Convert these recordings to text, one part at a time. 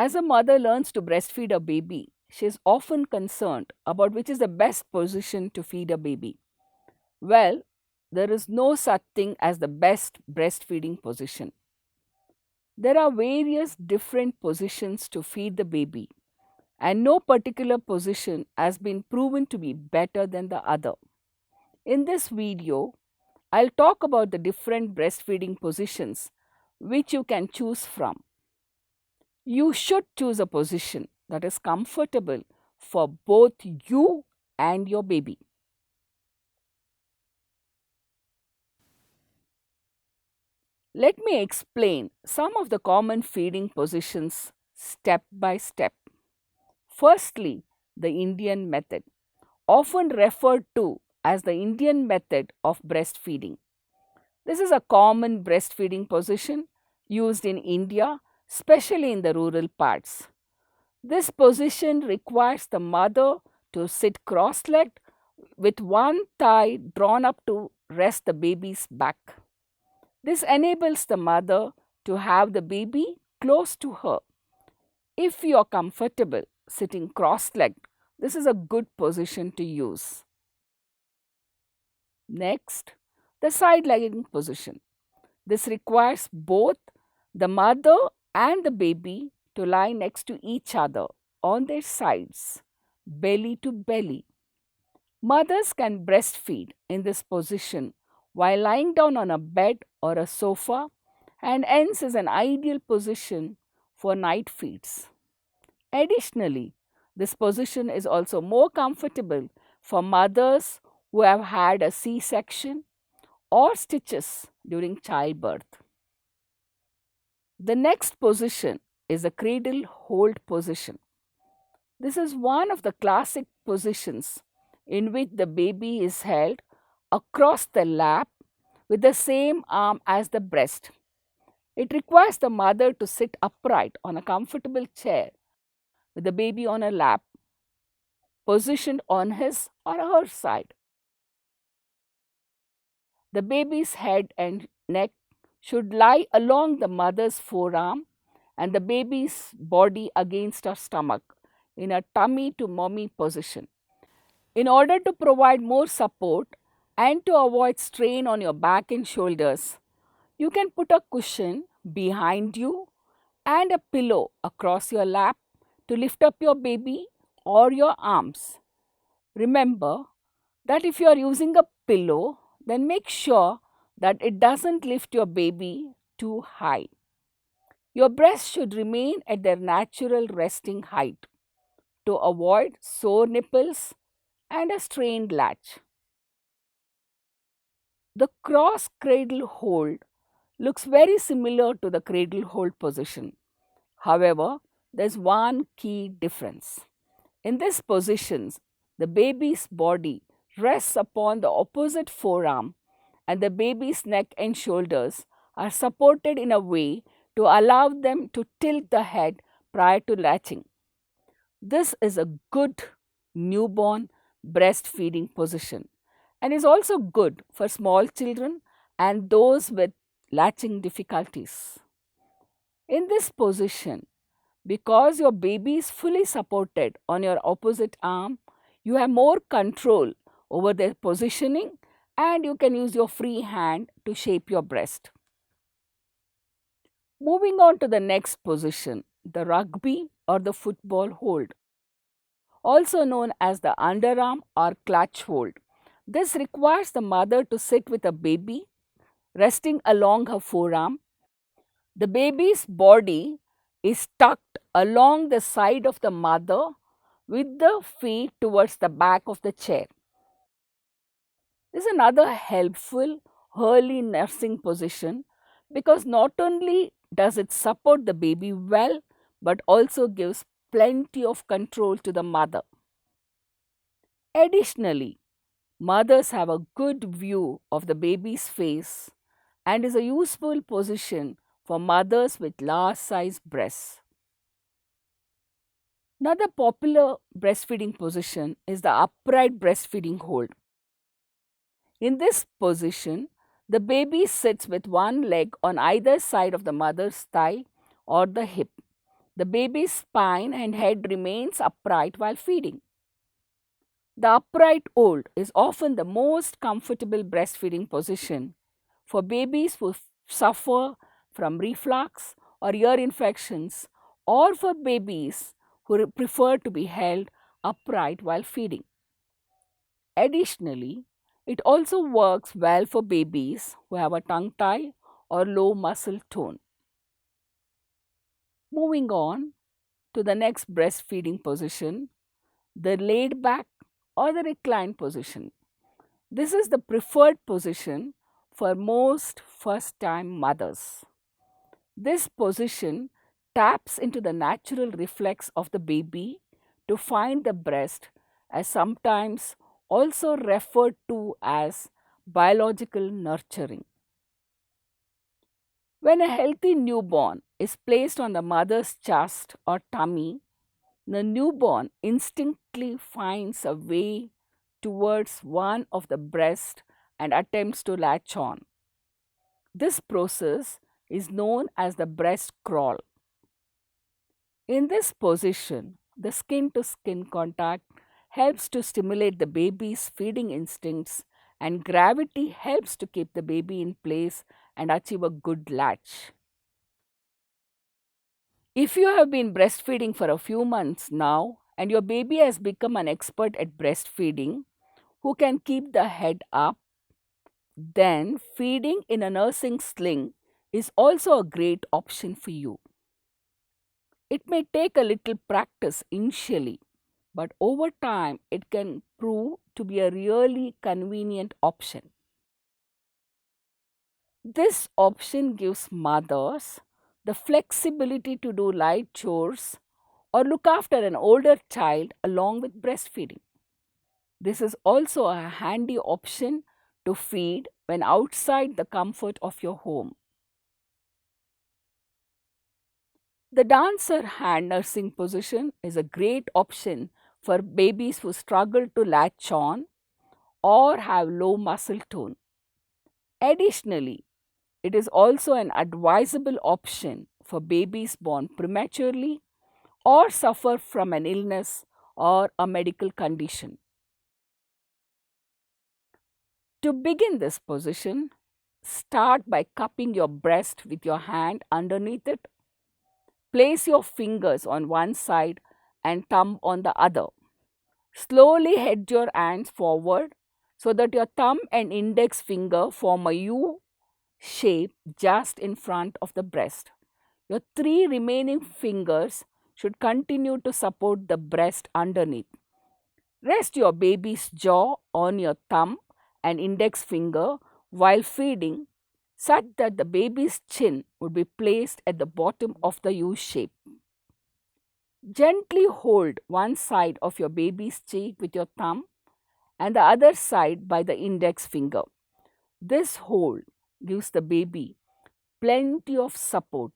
As a mother learns to breastfeed a baby, she is often concerned about which is the best position to feed a baby. Well, there is no such thing as the best breastfeeding position. There are various different positions to feed the baby, and no particular position has been proven to be better than the other. In this video, I'll talk about the different breastfeeding positions which you can choose from. You should choose a position that is comfortable for both you and your baby. Let me explain some of the common feeding positions step by step. Firstly, the Indian method, often referred to as the Indian method of breastfeeding. This is a common breastfeeding position used in India, especially in the rural parts. This position requires the mother to sit cross legged with one thigh drawn up to rest the baby's back. This enables the mother to have the baby close to her. If you are comfortable sitting cross legged, this is a good position to use. Next, the side legging position. This requires both the mother and the baby to lie next to each other on their sides, belly to belly. Mothers can breastfeed in this position while lying down on a bed or a sofa, and hence is an ideal position for night feeds. Additionally, this position is also more comfortable for mothers who have had a C section or stitches during childbirth. The next position is a cradle hold position. This is one of the classic positions in which the baby is held across the lap with the same arm as the breast. It requires the mother to sit upright on a comfortable chair with the baby on her lap, positioned on his or her side. The baby's head and neck should lie along the mother's forearm and the baby's body against her stomach in a tummy to mommy position. In order to provide more support and to avoid strain on your back and shoulders, you can put a cushion behind you and a pillow across your lap to lift up your baby or your arms. Remember that if you are using a pillow, then make sure that it doesn't lift your baby too high. Your breasts should remain at their natural resting height to avoid sore nipples and a strained latch. The cross cradle hold looks very similar to the cradle hold position. However, there's one key difference. In this position, the baby's body rests upon the opposite forearm and the baby's neck and shoulders are supported in a way to allow them to tilt the head prior to latching. This is a good newborn breastfeeding position and is also good for small children and those with latching difficulties. In this position, because your baby is fully supported on your opposite arm, you have more control over their positioning and you can use your free hand to shape your breast. Moving on to the next position, the rugby or the football hold, also known as the underarm or clutch hold. This requires the mother to sit with a baby resting along her forearm. The baby's body is tucked along the side of the mother with the feet towards the back of the chair. This is another helpful early nursing position because not only does it support the baby well but also gives plenty of control to the mother. Additionally, mothers have a good view of the baby's face and is a useful position for mothers with large size breasts. Another popular breastfeeding position is the upright breastfeeding hold. In this position, the baby sits with one leg on either side of the mother's thigh or the hip. The baby's spine and head remains upright while feeding. The upright hold is often the most comfortable breastfeeding position for babies who suffer from reflux or ear infections, or for babies who prefer to be held upright while feeding. Additionally, it also works well for babies who have a tongue tie or low muscle tone. Moving on to the next breastfeeding position, the laid back or the reclined position. This is the preferred position for most first time mothers. This position taps into the natural reflex of the baby to find the breast, as sometimes also referred to as biological nurturing. When a healthy newborn is placed on the mother's chest or tummy, the newborn instinctively finds a way towards one of the breast and attempts to latch on. This process is known as the breast crawl. In this position, the skin to skin contact helps to stimulate the baby's feeding instincts, and gravity helps to keep the baby in place and achieve a good latch. If you have been breastfeeding for a few months now and your baby has become an expert at breastfeeding, who can keep the head up, then feeding in a nursing sling is also a great option for you. It may take a little practice initially, but over time it can prove to be a really convenient option. This option gives mothers the flexibility to do light chores or look after an older child along with breastfeeding. This is also a handy option to feed when outside the comfort of your home. The dancer hand nursing position is a great option for babies who struggle to latch on or have low muscle tone. Additionally, it is also an advisable option for babies born prematurely or suffer from an illness or a medical condition. To begin this position, start by cupping your breast with your hand underneath it. Place your fingers on one side and thumb on the other. Slowly head your hands forward so that your thumb and index finger form a U shape just in front of the breast. Your three remaining fingers should continue to support the breast underneath. Rest your baby's jaw on your thumb and index finger while feeding, such that the baby's chin would be placed at the bottom of the U shape. Gently hold one side of your baby's cheek with your thumb and the other side by the index finger. This hold gives the baby plenty of support,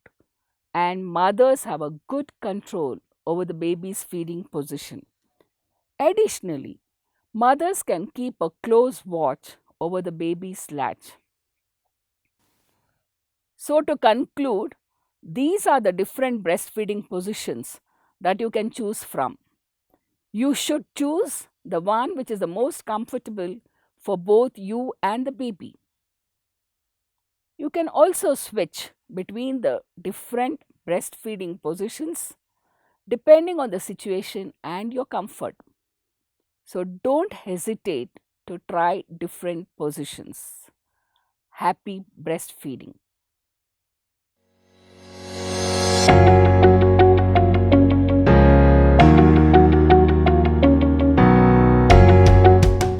and mothers have a good control over the baby's feeding position. Additionally, mothers can keep a close watch over the baby's latch. So, to conclude, these are the different breastfeeding positions that you can choose from. You should choose the one which is the most comfortable for both you and the baby. You can also switch between the different breastfeeding positions depending on the situation and your comfort. So don't hesitate to try different positions. Happy breastfeeding.